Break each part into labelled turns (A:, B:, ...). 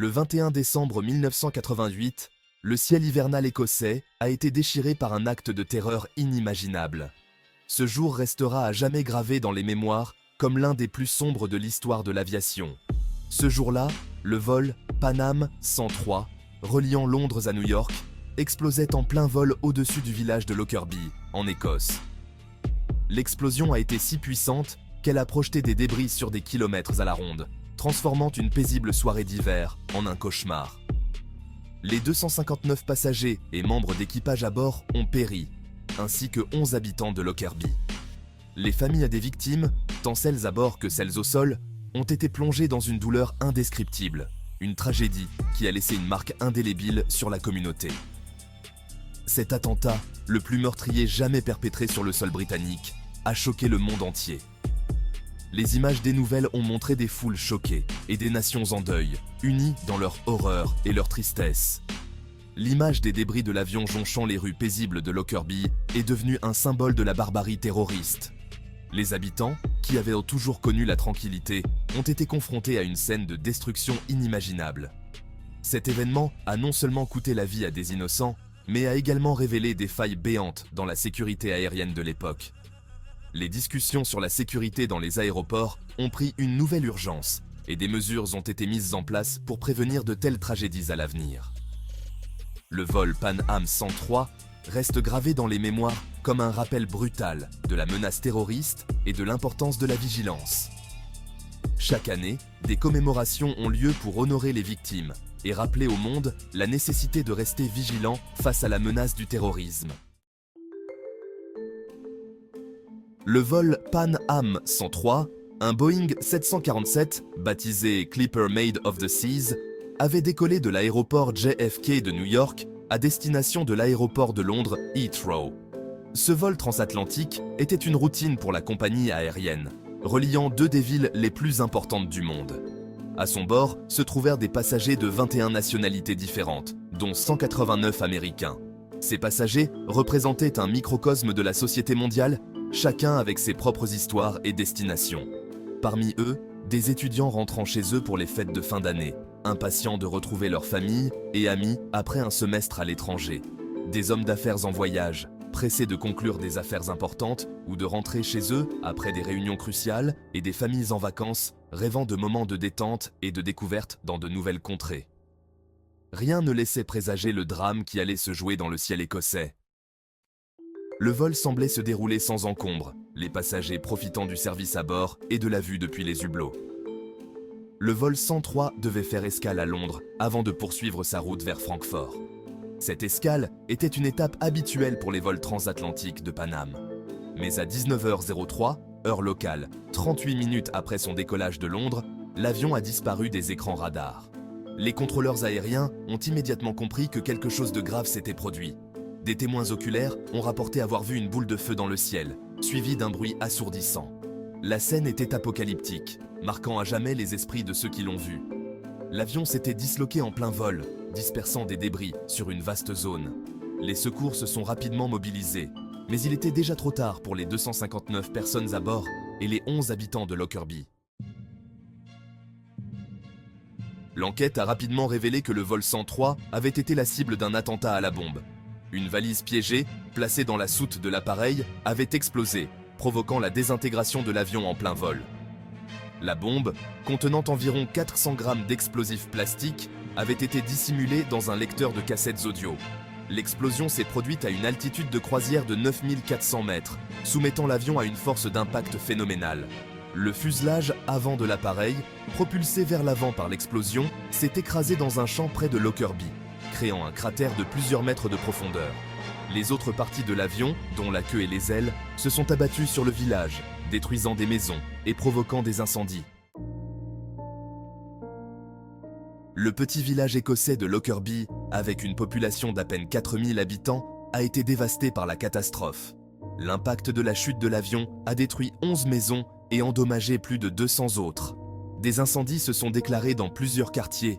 A: Le 21 décembre 1988, le ciel hivernal écossais a été déchiré par un acte de terreur inimaginable. Ce jour restera à jamais gravé dans les mémoires comme l'un des plus sombres de l'histoire de l'aviation. Ce jour-là, le vol Pan Am 103, reliant Londres à New York, explosait en plein vol au-dessus du village de Lockerbie, en Écosse. L'explosion a été si puissante qu'elle a projeté des débris sur des kilomètres à la ronde, transformant une paisible soirée d'hiver en un cauchemar. Les 259 passagers et membres d'équipage à bord ont péri, ainsi que 11 habitants de Lockerbie. Les familles des victimes, tant celles à bord que celles au sol, ont été plongées dans une douleur indescriptible, une tragédie qui a laissé une marque indélébile sur la communauté. Cet attentat, le plus meurtrier jamais perpétré sur le sol britannique, a choqué le monde entier. Les images des nouvelles ont montré des foules choquées et des nations en deuil, unies dans leur horreur et leur tristesse. L'image des débris de l'avion jonchant les rues paisibles de Lockerbie est devenue un symbole de la barbarie terroriste. Les habitants, qui avaient toujours connu la tranquillité, ont été confrontés à une scène de destruction inimaginable. Cet événement a non seulement coûté la vie à des innocents, mais a également révélé des failles béantes dans la sécurité aérienne de l'époque. Les discussions sur la sécurité dans les aéroports ont pris une nouvelle urgence et des mesures ont été mises en place pour prévenir de telles tragédies à l'avenir. Le vol Pan Am 103 reste gravé dans les mémoires comme un rappel brutal de la menace terroriste et de l'importance de la vigilance. Chaque année, des commémorations ont lieu pour honorer les victimes et rappeler au monde la nécessité de rester vigilant face à la menace du terrorisme. Le vol Pan Am 103, un Boeing 747 baptisé Clipper Made of the Seas, avait décollé de l'aéroport JFK de New York à destination de l'aéroport de Londres Heathrow. Ce vol transatlantique était une routine pour la compagnie aérienne, reliant deux des villes les plus importantes du monde. À son bord se trouvèrent des passagers de 21 nationalités différentes, dont 189 Américains. Ces passagers représentaient un microcosme de la société mondiale, chacun avec ses propres histoires et destinations. Parmi eux, des étudiants rentrant chez eux pour les fêtes de fin d'année, impatients de retrouver leur famille et amis après un semestre à l'étranger. Des hommes d'affaires en voyage, pressés de conclure des affaires importantes ou de rentrer chez eux après des réunions cruciales, et des familles en vacances, rêvant de moments de détente et de découverte dans de nouvelles contrées. Rien ne laissait présager le drame qui allait se jouer dans le ciel écossais. Le vol semblait se dérouler sans encombre, les passagers profitant du service à bord et de la vue depuis les hublots. Le vol 103 devait faire escale à Londres avant de poursuivre sa route vers Francfort. Cette escale était une étape habituelle pour les vols transatlantiques de Pan Am. Mais à 19h03, heure locale, 38 minutes après son décollage de Londres, l'avion a disparu des écrans radars. Les contrôleurs aériens ont immédiatement compris que quelque chose de grave s'était produit. Des témoins oculaires ont rapporté avoir vu une boule de feu dans le ciel, suivie d'un bruit assourdissant. La scène était apocalyptique, marquant à jamais les esprits de ceux qui l'ont vu. L'avion s'était disloqué en plein vol, dispersant des débris sur une vaste zone. Les secours se sont rapidement mobilisés, mais il était déjà trop tard pour les 259 personnes à bord et les 11 habitants de Lockerbie. L'enquête a rapidement révélé que le vol 103 avait été la cible d'un attentat à la bombe. Une valise piégée, placée dans la soute de l'appareil, avait explosé, provoquant la désintégration de l'avion en plein vol. La bombe, contenant environ 400 grammes d'explosifs plastiques, avait été dissimulée dans un lecteur de cassettes audio. L'explosion s'est produite à une altitude de croisière de 9400 mètres, soumettant l'avion à une force d'impact phénoménale. Le fuselage avant de l'appareil, propulsé vers l'avant par l'explosion, s'est écrasé dans un champ près de Lockerbie, créant un cratère de plusieurs mètres de profondeur. Les autres parties de l'avion, dont la queue et les ailes, se sont abattues sur le village, détruisant des maisons et provoquant des incendies. Le petit village écossais de Lockerbie, avec une population d'à peine 4000 habitants, a été dévasté par la catastrophe. L'impact de la chute de l'avion a détruit 11 maisons et endommagé plus de 200 autres. Des incendies se sont déclarés dans plusieurs quartiers,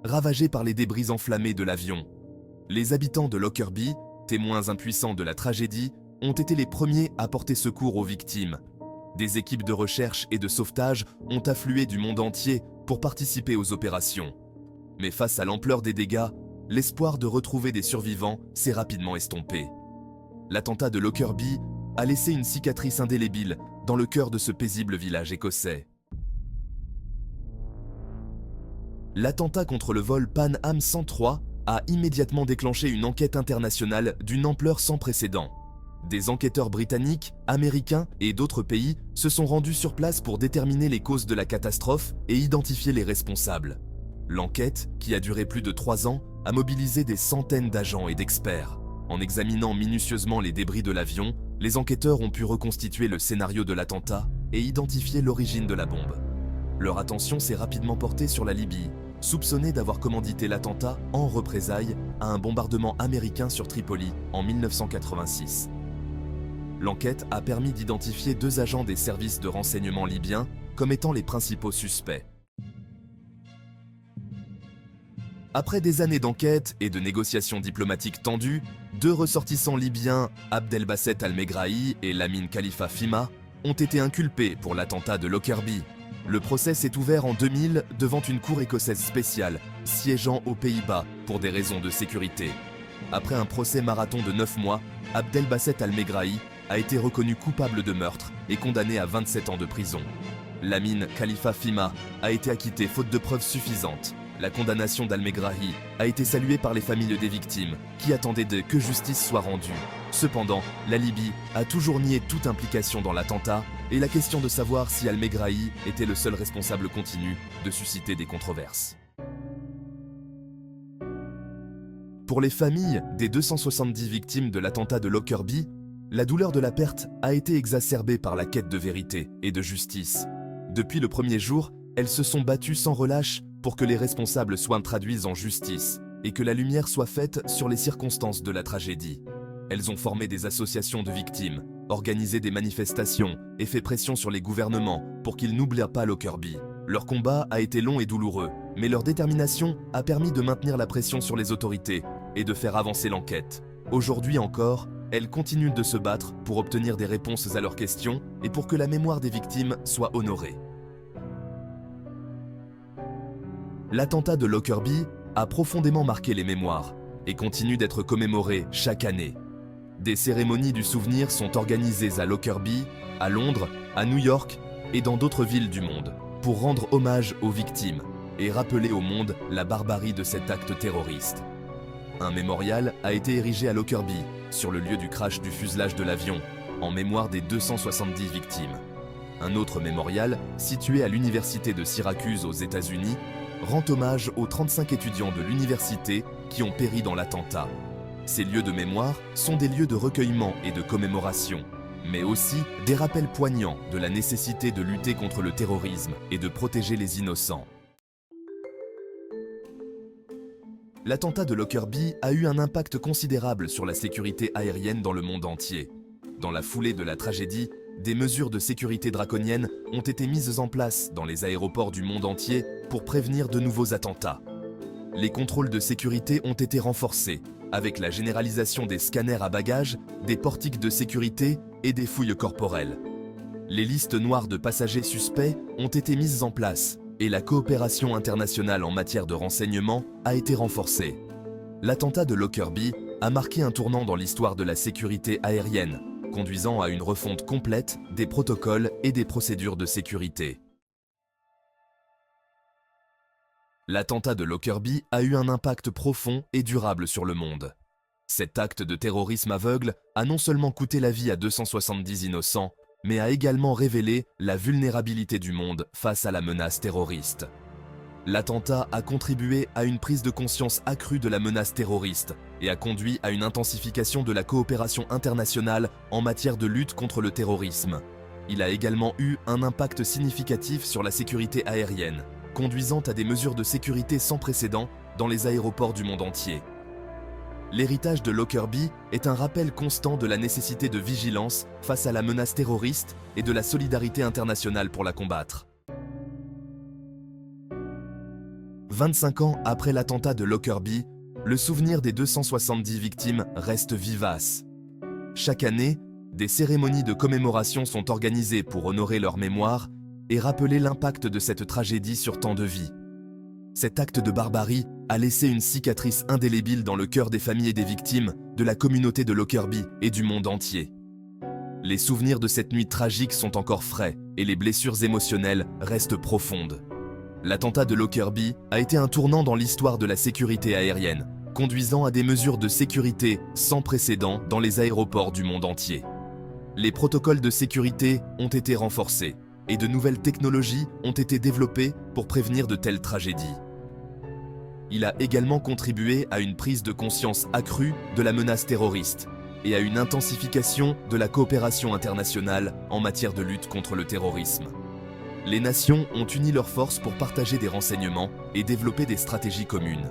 A: ravagés par les débris enflammés de l'avion. Les habitants de Lockerbie, témoins impuissants de la tragédie, ont été les premiers à porter secours aux victimes. Des équipes de recherche et de sauvetage ont afflué du monde entier pour participer aux opérations. Mais face à l'ampleur des dégâts, l'espoir de retrouver des survivants s'est rapidement estompé. L'attentat de Lockerbie a laissé une cicatrice indélébile dans le cœur de ce paisible village écossais. L'attentat contre le vol Pan Am 103 a immédiatement déclenché une enquête internationale d'une ampleur sans précédent. Des enquêteurs britanniques, américains et d'autres pays se sont rendus sur place pour déterminer les causes de la catastrophe et identifier les responsables. L'enquête, qui a duré plus de 3 ans, a mobilisé des centaines d'agents et d'experts. En examinant minutieusement les débris de l'avion, les enquêteurs ont pu reconstituer le scénario de l'attentat et identifier l'origine de la bombe. Leur attention s'est rapidement portée sur la Libye, soupçonnée d'avoir commandité l'attentat en représailles à un bombardement américain sur Tripoli en 1986. L'enquête a permis d'identifier 2 agents des services de renseignement libyens comme étant les principaux suspects. Après des années d'enquête et de négociations diplomatiques tendues, 2 ressortissants libyens, Abdelbasset Al-Megrahi et Lamine Khalifa Fhimma, ont été inculpés pour l'attentat de Lockerbie. Le procès s'est ouvert en 2000 devant une cour écossaise spéciale, siégeant aux Pays-Bas pour des raisons de sécurité. Après un procès marathon de 9 mois, Abdelbasset Al-Megrahi a été reconnu coupable de meurtre et condamné à 27 ans de prison. Lamine Khalifa Fhimma a été acquitté faute de preuves suffisantes. La condamnation d'Al-Megrahi a été saluée par les familles des victimes, qui attendaient que justice soit rendue. Cependant, la Libye a toujours nié toute implication dans l'attentat, et la question de savoir si Al-Megrahi était le seul responsable continue de susciter des controverses. Pour les familles des 270 victimes de l'attentat de Lockerbie, la douleur de la perte a été exacerbée par la quête de vérité et de justice. Depuis le premier jour, elles se sont battues sans relâche pour que les responsables soient traduits en justice et que la lumière soit faite sur les circonstances de la tragédie. Elles ont formé des associations de victimes, organisé des manifestations et fait pression sur les gouvernements pour qu'ils n'oublient pas Lockerbie. Leur combat a été long et douloureux, mais leur détermination a permis de maintenir la pression sur les autorités et de faire avancer l'enquête. Aujourd'hui encore, elles continuent de se battre pour obtenir des réponses à leurs questions et pour que la mémoire des victimes soit honorée. L'attentat de Lockerbie a profondément marqué les mémoires et continue d'être commémoré chaque année. Des cérémonies du souvenir sont organisées à Lockerbie, à Londres, à New York et dans d'autres villes du monde pour rendre hommage aux victimes et rappeler au monde la barbarie de cet acte terroriste. Un mémorial a été érigé à Lockerbie, sur le lieu du crash du fuselage de l'avion, en mémoire des 270 victimes. Un autre mémorial, situé à l'université de Syracuse aux États-Unis, rend hommage aux 35 étudiants de l'université qui ont péri dans l'attentat. Ces lieux de mémoire sont des lieux de recueillement et de commémoration, mais aussi des rappels poignants de la nécessité de lutter contre le terrorisme et de protéger les innocents. L'attentat de Lockerbie a eu un impact considérable sur la sécurité aérienne dans le monde entier. Dans la foulée de la tragédie, des mesures de sécurité draconiennes ont été mises en place dans les aéroports du monde entier pour prévenir de nouveaux attentats. Les contrôles de sécurité ont été renforcés, avec la généralisation des scanners à bagages, des portiques de sécurité et des fouilles corporelles. Les listes noires de passagers suspects ont été mises en place et la coopération internationale en matière de renseignement a été renforcée. L'attentat de Lockerbie a marqué un tournant dans l'histoire de la sécurité aérienne, conduisant à une refonte complète des protocoles et des procédures de sécurité. L'attentat de Lockerbie a eu un impact profond et durable sur le monde. Cet acte de terrorisme aveugle a non seulement coûté la vie à 270 innocents, mais a également révélé la vulnérabilité du monde face à la menace terroriste. L'attentat a contribué à une prise de conscience accrue de la menace terroriste et a conduit à une intensification de la coopération internationale en matière de lutte contre le terrorisme. Il a également eu un impact significatif sur la sécurité aérienne, conduisant à des mesures de sécurité sans précédent dans les aéroports du monde entier. L'héritage de Lockerbie est un rappel constant de la nécessité de vigilance face à la menace terroriste et de la solidarité internationale pour la combattre. 25 ans après l'attentat de Lockerbie, le souvenir des 270 victimes reste vivace. Chaque année, des cérémonies de commémoration sont organisées pour honorer leur mémoire et rappeler l'impact de cette tragédie sur tant de vies. Cet acte de barbarie a laissé une cicatrice indélébile dans le cœur des familles et des victimes, de la communauté de Lockerbie et du monde entier. Les souvenirs de cette nuit tragique sont encore frais et les blessures émotionnelles restent profondes. L'attentat de Lockerbie a été un tournant dans l'histoire de la sécurité aérienne, conduisant à des mesures de sécurité sans précédent dans les aéroports du monde entier. Les protocoles de sécurité ont été renforcés et de nouvelles technologies ont été développées pour prévenir de telles tragédies. Il a également contribué à une prise de conscience accrue de la menace terroriste et à une intensification de la coopération internationale en matière de lutte contre le terrorisme. Les nations ont uni leurs forces pour partager des renseignements et développer des stratégies communes.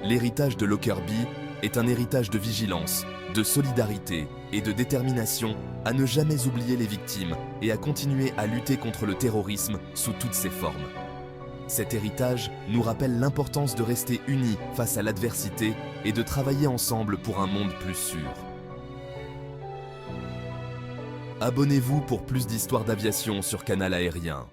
A: L'héritage de Lockerbie est un héritage de vigilance, de solidarité et de détermination à ne jamais oublier les victimes et à continuer à lutter contre le terrorisme sous toutes ses formes. Cet héritage nous rappelle l'importance de rester unis face à l'adversité et de travailler ensemble pour un monde plus sûr. Abonnez-vous pour plus d'histoires d'aviation sur Canal Aérien.